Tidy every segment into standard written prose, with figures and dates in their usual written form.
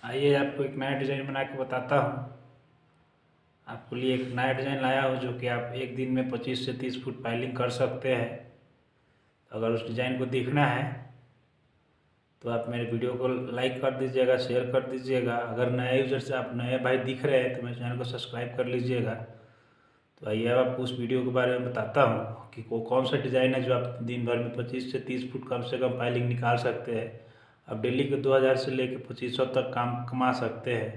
आइए आपको एक नया डिज़ाइन बना के बताता हूँ। आपके लिए एक नया डिज़ाइन लाया हूँ जो कि आप एक दिन में 25 से 30 फुट पाइलिंग कर सकते हैं। अगर उस डिज़ाइन को देखना है तो आप मेरे वीडियो को लाइक कर दीजिएगा, शेयर कर दीजिएगा। अगर नए यूज़र से आप नए भाई दिख रहे हैं तो मेरे चैनल को सब्सक्राइब कर लीजिएगा। तो आइए अब आपको उस वीडियो के बारे में बताता हूँ कि वो कौन सा डिज़ाइन है जो आप दिन भर में 25 से 30 फुट कम से कम पाइलिंग निकाल सकते हैं। आप डेली के 2000 से लेकर 2500 तक काम कमा सकते हैं।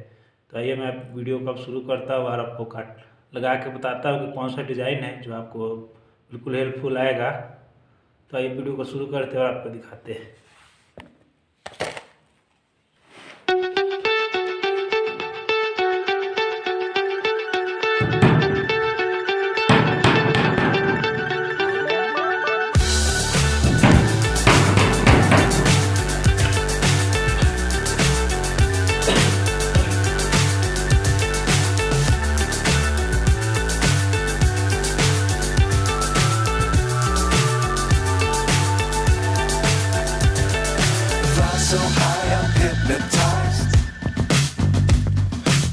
तो आइए मैं वीडियो को अब शुरू करता हूँ और आपको काट लगा के बताता हूँ कि कौन सा डिज़ाइन है जो आपको बिल्कुल हेल्पफुल आएगा। तो आइए वीडियो को शुरू करते हैं और आपको दिखाते हैं। So high I'm hypnotized.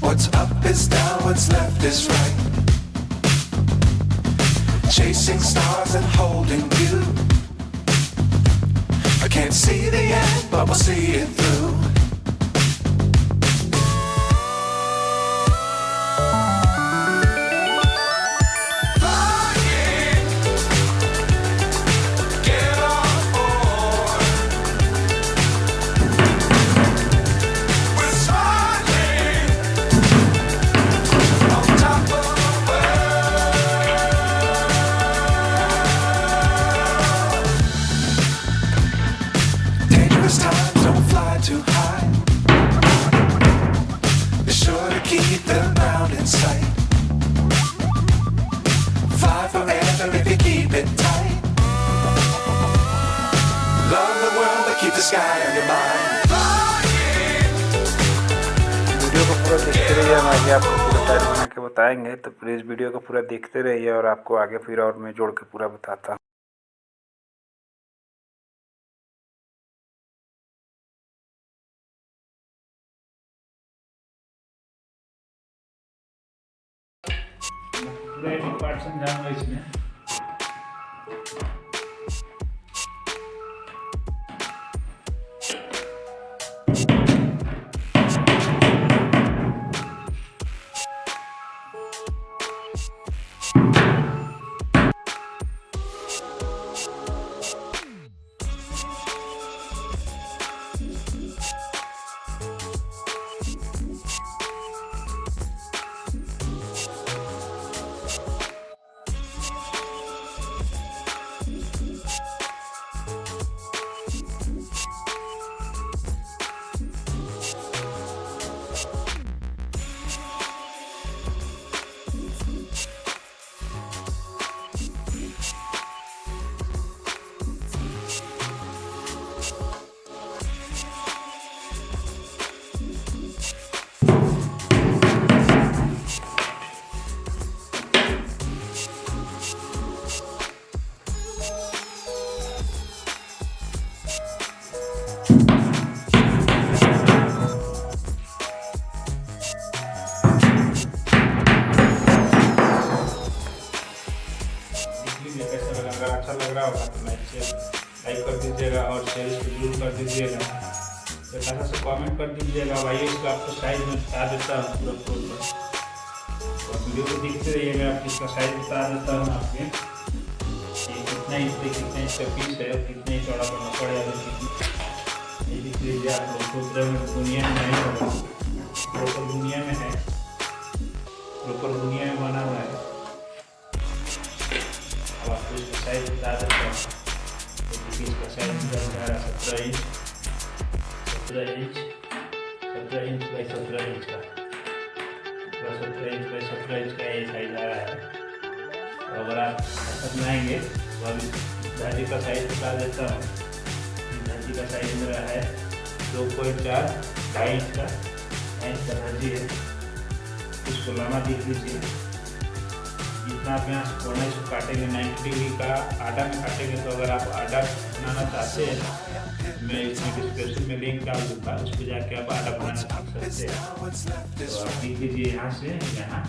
What's up is down, what's left is right. Chasing stars and holding you. I can't see the end, but we'll see it through. Too high. Be sure to keep the ground in sight. Fly forever if you keep it tight. Love the world but keep the sky on your mind. Video को पूरा देखते रहिए, हम आगे आपको पूरा time बना के बताएंगे। तो प्लीज़ वीडियो को पूरा देखते रहिए और आपको आगे फिर और मैं जोड़ के पूरा बताता हूँ। पूरा एक पार्ट समझाऊंगा इसमें। अगर अच्छा लग रहा होगा तो लाइक कर दीजिएगा और शेयर जरूर कर दीजिएगा। तो अच्छा से कमेंट कर दीजिएगा। भाई इसका आपको साइज में बता देता हूँ पूरा फ्लोर पर। और वीडियो को देखते रहिएगा, आप इसका साइज बता देता हूँ आपके। ये कितना इंच पे कितना इंच का पीस है और कितना ही चौड़ा करना पड़ेगा। ये देख लीजिए, आप लोग सोच रहे हो दुनिया में नहीं होगा, प्रॉपर दुनिया में है, प्रॉपर दुनिया में बना हुआ है। अब आपको इसका साइज बता देता हूँ। तो इसका साइज निकल जा रहा है 17 inch, 17 inch, 17 inch by 17 inch का, 17 इंच बाई 17 इंच का ये साइज आ रहा है। तो अगर आप ऐसा बनाएंगे तो अभी धाजी का साइज बता देता हूँ। धाजी का साइज मेरा है 2.4, 2.5 इंच का, 2.5 इंच का धाजी है। इसको लंबा देख लीजिए। जितना आप यहाँ से कोना इसको काटेंगे 90 डिग्री का आडा में काटेंगे। तो अगर आप आडा बनाना चाहते हैं मैं इसमें डिस्क्रिप्शन में लिंक डाल दूँगा, उस पर जाके आप आडा बनाना सीख सकते सकते हैं। now what's left is तो आप right. देख लीजिए यहाँ से यहाँ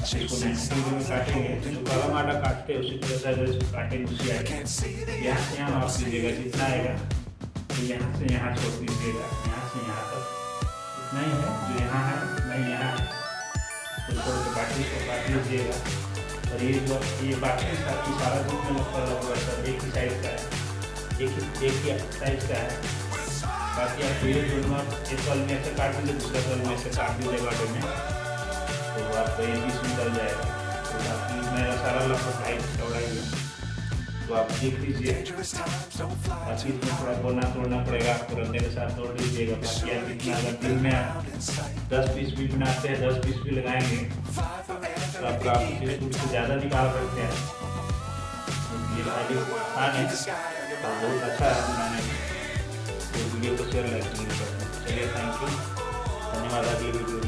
इसको 90 डिग्री में काटेंगे, जो काला आटा काटते हैं उसी तरह से अगर इसको काटेंगे उसी आएगा। Can't see the यहाँ से यहाँ माप लीजिएगा, जितना आएगा तो यहाँ से यहाँ छोड़ दीजिएगा, यहाँ से यहाँ तक इतना ही है, जो यहाँ है उतना ही यहाँ है। तो थोड़ा सा बाटी को काट लीजिएगा। और ये जो ये बाकी सारा जितना मसाला होगा सब एक ही साइज का है, एक ही साइज का है। बाकी आप ये दोनों एक तल में से काट दीजिए, दूसरा तल में से काट दीजिए बाटे में, तो आपका ये बीच में डल जाएगा। तो बाकी मेरा सारा लगभग हाइट चौड़ाई है, तो आप देख लीजिए। dangerous times don't fly बाकी too इसमें थोड़ा बोना तोड़ना पड़ेगा आपको, रंधे के साथ तोड़ लीजिएगा। बाकी आप जितना अगर दिन में round in sight. 10 पीस भी बनाते हैं, 10 पीस भी लगाएंगे Five forever तो if आपका you keep it कुछ से ज़्यादा निकाल सकते हैं। ये भाई खाने keep the sky on your mind. बहुत अच्छा है बनाने में। तो वीडियो को शेयर लाइक करते हैं। चलिए, थैंक यू, धन्यवाद। अगली वीडियो